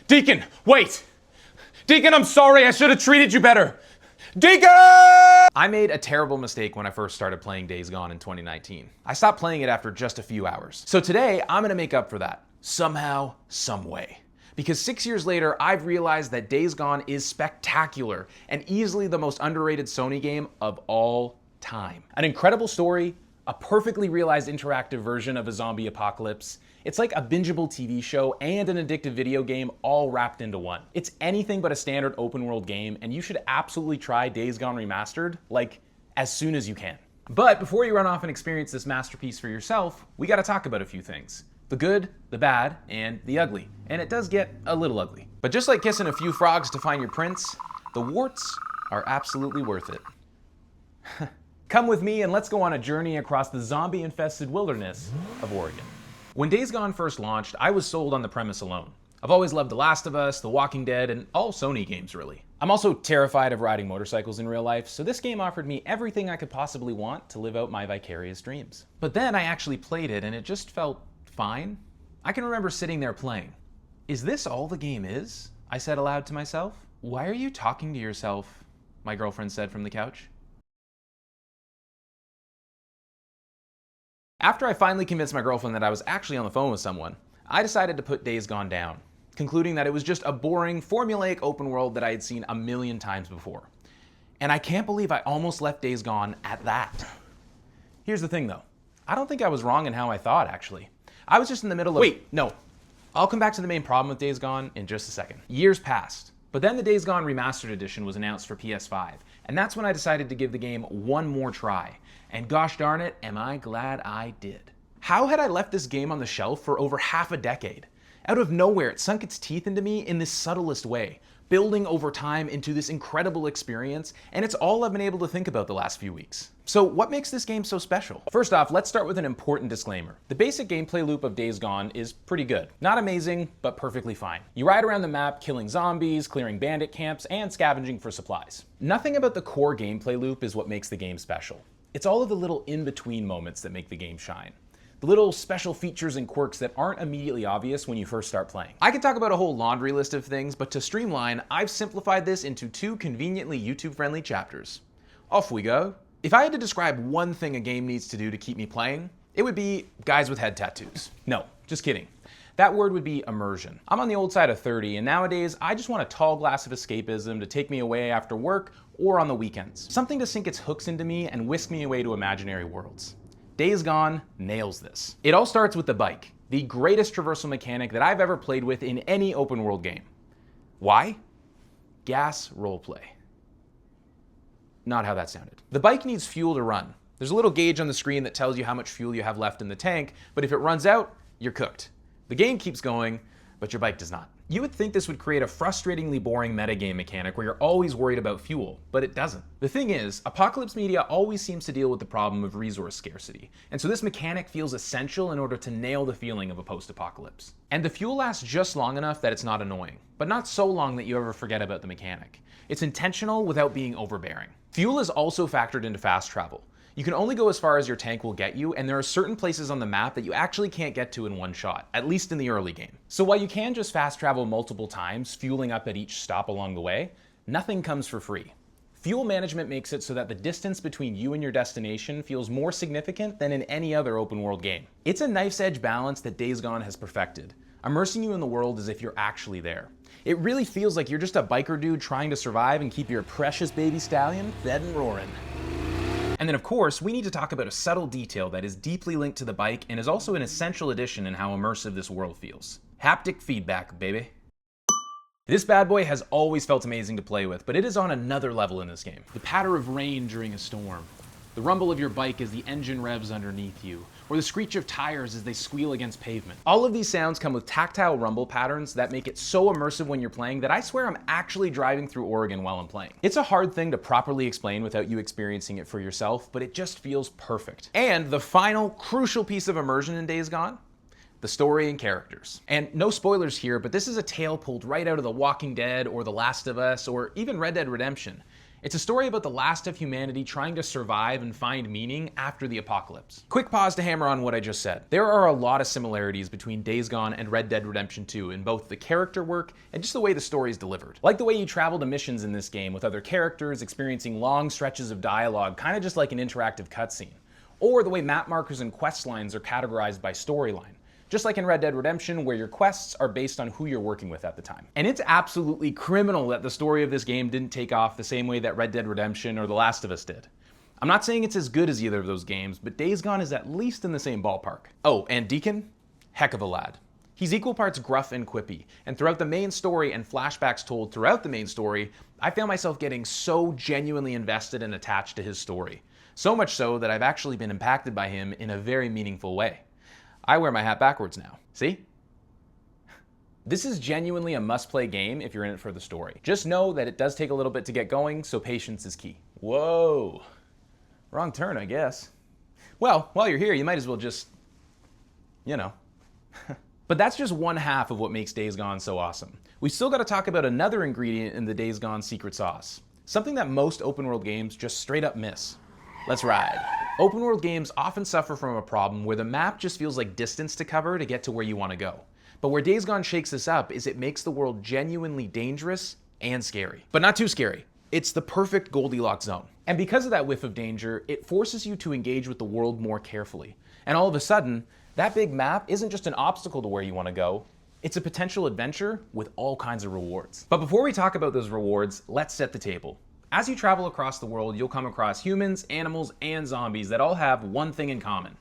Deacon, wait! Deacon, I'm sorry, I should have treated you better. Deacon! I made a terrible mistake when I first started playing Days Gone in 2019. I stopped playing it after just a few hours. So today, I'm gonna make up for that. Somehow, some way. Because 6 years later, I've realized that Days Gone is spectacular and easily the most underrated Sony game of all time. An incredible story, a perfectly realized interactive version of a zombie apocalypse. It's like a bingeable TV show and an addictive video game all wrapped into one. It's anything but a standard open world game, and you should absolutely try Days Gone Remastered, like, as soon as you can. But before you run off and experience this masterpiece for yourself, we gotta talk about a few things. The good, the bad, and the ugly. And it does get a little ugly. But just like kissing a few frogs to find your prince, the warts are absolutely worth it. Come with me and let's go on a journey across the zombie-infested wilderness of Oregon. When Days Gone first launched, I was sold on the premise alone. I've always loved The Last of Us, The Walking Dead, and all Sony games really. I'm also terrified of riding motorcycles in real life, so this game offered me everything I could possibly want to live out my vicarious dreams. But then I actually played it and it just felt fine. I can remember sitting there playing. Is this all the game is? I said aloud to myself. Why are you talking to yourself? My girlfriend said from the couch. After I finally convinced my girlfriend that I was actually on the phone with someone, I decided to put Days Gone down, concluding that it was just a boring, formulaic open world that I had seen a million times before. And I can't believe I almost left Days Gone at that. Here's the thing though. I don't think I was wrong in how I thought, actually. I was just in the middle of... Wait, no. I'll come back to the main problem with Days Gone in just a second. Years passed, but then the Days Gone Remastered Edition was announced for PS5, and that's when I decided to give the game one more try. And gosh darn it, am I glad I did. How had I left this game on the shelf for over half a decade? Out of nowhere, it sunk its teeth into me in the subtlest way, building over time into this incredible experience, and it's all I've been able to think about the last few weeks. So what makes this game so special? First off, let's start with an important disclaimer. The basic gameplay loop of Days Gone is pretty good. Not amazing, but perfectly fine. You ride around the map killing zombies, clearing bandit camps, and scavenging for supplies. Nothing about the core gameplay loop is what makes the game special. It's all of the little in-between moments that make the game shine. The little special features and quirks that aren't immediately obvious when you first start playing. I could talk about a whole laundry list of things, but to streamline, I've simplified this into 2 conveniently YouTube-friendly chapters. Off we go. If I had to describe one thing a game needs to do to keep me playing, it would be guys with head tattoos. No, just kidding. That word would be immersion. I'm on the old side of 30, and nowadays I just want a tall glass of escapism to take me away after work or on the weekends. Something to sink its hooks into me and whisk me away to imaginary worlds. Days Gone nails this. It all starts with the bike, the greatest traversal mechanic that I've ever played with in any open world game. Why? Gas roleplay. Not how that sounded. The bike needs fuel to run. There's a little gauge on the screen that tells you how much fuel you have left in the tank, but if it runs out, you're cooked. The game keeps going, but your bike does not. You would think this would create a frustratingly boring metagame mechanic where you're always worried about fuel, but it doesn't. The thing is, apocalypse media always seems to deal with the problem of resource scarcity, and so this mechanic feels essential in order to nail the feeling of a post-apocalypse. And the fuel lasts just long enough that it's not annoying, but not so long that you ever forget about the mechanic. It's intentional without being overbearing. Fuel is also factored into fast travel. You can only go as far as your tank will get you, and there are certain places on the map that you actually can't get to in one shot, at least in the early game. So while you can just fast travel multiple times, fueling up at each stop along the way, nothing comes for free. Fuel management makes it so that the distance between you and your destination feels more significant than in any other open world game. It's a knife's edge balance that Days Gone has perfected, immersing you in the world as if you're actually there. It really feels like you're just a biker dude trying to survive and keep your precious baby stallion fed and roaring. And then of course, we need to talk about a subtle detail that is deeply linked to the bike and is also an essential addition in how immersive this world feels. Haptic feedback, baby. This bad boy has always felt amazing to play with, but it is on another level in this game. The patter of rain during a storm, the rumble of your bike as the engine revs underneath you, or the screech of tires as they squeal against pavement. All of these sounds come with tactile rumble patterns that make it so immersive when you're playing that I swear I'm actually driving through Oregon while I'm playing. It's a hard thing to properly explain without you experiencing it for yourself, but it just feels perfect. And the final, crucial piece of immersion in Days Gone? The story and characters. And no spoilers here, but this is a tale pulled right out of The Walking Dead or The Last of Us or even Red Dead Redemption. It's a story about the last of humanity trying to survive and find meaning after the apocalypse. Quick pause to hammer on what I just said. There are a lot of similarities between Days Gone and Red Dead Redemption 2 in both the character work and just the way the story is delivered. Like the way you travel to missions in this game with other characters, experiencing long stretches of dialogue, kind of just like an interactive cutscene. Or the way map markers and quest lines are categorized by storyline. Just like in Red Dead Redemption, where your quests are based on who you're working with at the time. And it's absolutely criminal that the story of this game didn't take off the same way that Red Dead Redemption or The Last of Us did. I'm not saying it's as good as either of those games, but Days Gone is at least in the same ballpark. Oh, and Deacon? Heck of a lad. He's equal parts gruff and quippy, and throughout the main story and flashbacks told throughout the main story, I found myself getting so genuinely invested and attached to his story. So much so that I've actually been impacted by him in a very meaningful way. I wear my hat backwards now. See? This is genuinely a must-play game if you're in it for the story. Just know that it does take a little bit to get going, so patience is key. Whoa. Wrong turn, I guess. Well, while you're here, you might as well just, you know. But that's just one half of what makes Days Gone so awesome. We still got to talk about another ingredient in the Days Gone secret sauce. Something that most open-world games just straight up miss. Let's ride. Open world games often suffer from a problem where the map just feels like distance to cover to get to where you want to go. But where Days Gone shakes this up is it makes the world genuinely dangerous and scary. But not too scary. It's the perfect Goldilocks zone. And because of that whiff of danger, it forces you to engage with the world more carefully. And all of a sudden, that big map isn't just an obstacle to where you want to go, it's a potential adventure with all kinds of rewards. But before we talk about those rewards, let's set the table. As you travel across the world, you'll come across humans, animals, and zombies that all have one thing in common.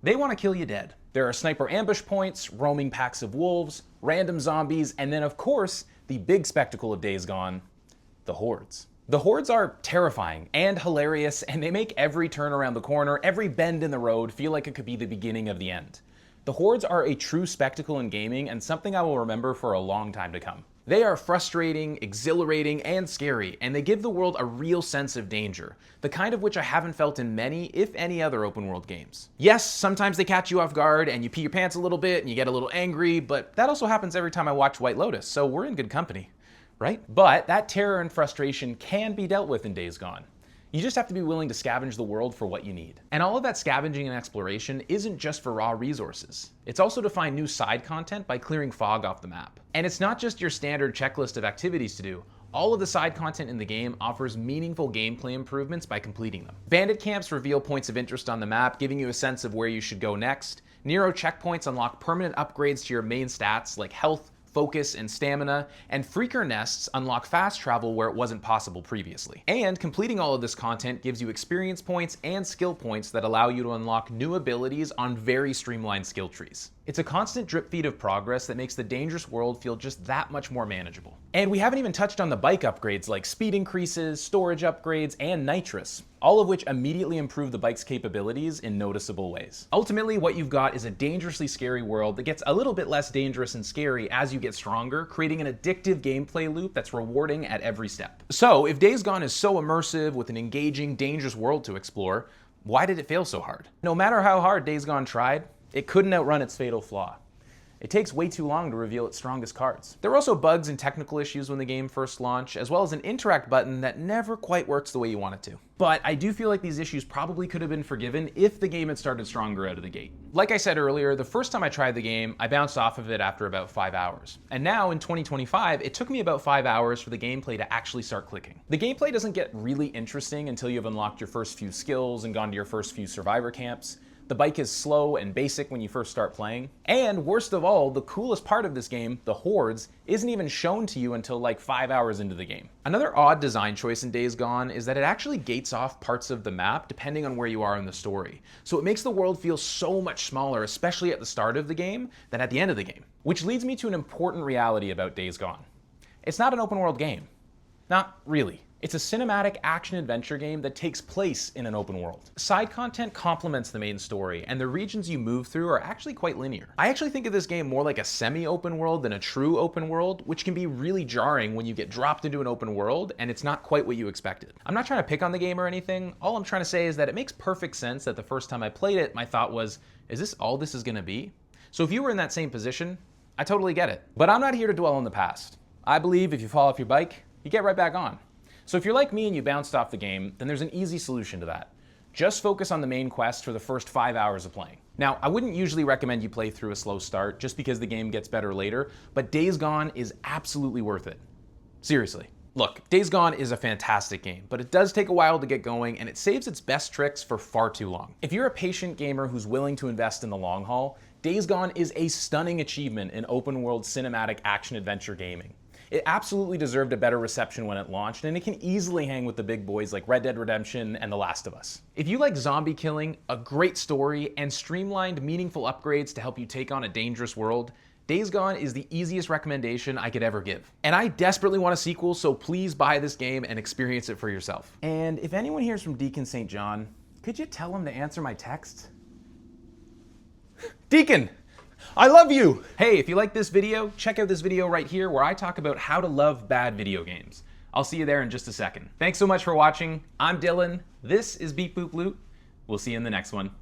They want to kill you dead. There are sniper ambush points, roaming packs of wolves, random zombies, and then of course, the big spectacle of Days Gone, the hordes. The hordes are terrifying and hilarious, and they make every turn around the corner, every bend in the road feel like it could be the beginning of the end. The hordes are a true spectacle in gaming and something I will remember for a long time to come. They are frustrating, exhilarating, and scary, and they give the world a real sense of danger, the kind of which I haven't felt in many, if any other open world games. Yes, sometimes they catch you off guard and you pee your pants a little bit and you get a little angry, but that also happens every time I watch White Lotus, so we're in good company, right? But that terror and frustration can be dealt with in Days Gone. You just have to be willing to scavenge the world for what you need. And all of that scavenging and exploration isn't just for raw resources. It's also to find new side content by clearing fog off the map. And it's not just your standard checklist of activities to do. All of the side content in the game offers meaningful gameplay improvements by completing them. Bandit camps reveal points of interest on the map, giving you a sense of where you should go next. Nero checkpoints unlock permanent upgrades to your main stats like health, focus, and stamina, and Freaker Nests unlock fast travel where it wasn't possible previously. And completing all of this content gives you experience points and skill points that allow you to unlock new abilities on very streamlined skill trees. It's a constant drip feed of progress that makes the dangerous world feel just that much more manageable. And we haven't even touched on the bike upgrades like speed increases, storage upgrades, and nitrous, all of which immediately improve the bike's capabilities in noticeable ways. Ultimately, what you've got is a dangerously scary world that gets a little bit less dangerous and scary as you get stronger, creating an addictive gameplay loop that's rewarding at every step. So, if Days Gone is so immersive with an engaging, dangerous world to explore, why did it fail so hard? No matter how hard Days Gone tried, it couldn't outrun its fatal flaw. It takes way too long to reveal its strongest cards. There were also bugs and technical issues when the game first launched, as well as an interact button that never quite works the way you want it to. But I do feel like these issues probably could have been forgiven if the game had started stronger out of the gate. Like I said earlier, the first time I tried the game, I bounced off of it after about 5 hours. And now in 2025, it took me about 5 hours for the gameplay to actually start clicking. The gameplay doesn't get really interesting until you've unlocked your first few skills and gone to your first few survivor camps. The bike is slow and basic when you first start playing. And worst of all, the coolest part of this game, the hordes, isn't even shown to you until like 5 hours into the game. Another odd design choice in Days Gone is that it actually gates off parts of the map depending on where you are in the story. So it makes the world feel so much smaller, especially at the start of the game, than at the end of the game. Which leads me to an important reality about Days Gone. It's not an open world game. Not really. It's a cinematic action-adventure game that takes place in an open world. Side content complements the main story, and the regions you move through are actually quite linear. I actually think of this game more like a semi-open world than a true open world, which can be really jarring when you get dropped into an open world and it's not quite what you expected. I'm not trying to pick on the game or anything. All I'm trying to say is that it makes perfect sense that the first time I played it, my thought was, is this all this is gonna be? So if you were in that same position, I totally get it. But I'm not here to dwell on the past. I believe if you fall off your bike, you get right back on. So if you're like me and you bounced off the game, then there's an easy solution to that. Just focus on the main quest for the first 5 hours of playing. Now, I wouldn't usually recommend you play through a slow start just because the game gets better later, but Days Gone is absolutely worth it. Seriously. Look, Days Gone is a fantastic game, but it does take a while to get going and it saves its best tricks for far too long. If you're a patient gamer who's willing to invest in the long haul, Days Gone is a stunning achievement in open world cinematic action adventure gaming. It absolutely deserved a better reception when it launched, and it can easily hang with the big boys like Red Dead Redemption and The Last of Us. If you like zombie killing, a great story, and streamlined, meaningful upgrades to help you take on a dangerous world, Days Gone is the easiest recommendation I could ever give. And I desperately want a sequel, so please buy this game and experience it for yourself. And if anyone hears from Deacon St. John, could you tell him to answer my text? Deacon! I love you! Hey, if you like this video, check out this video right here where I talk about how to love bad video games. I'll see you there in just a second. Thanks so much for watching. I'm Dylan. This is Beep Boop Loot. We'll see you in the next one.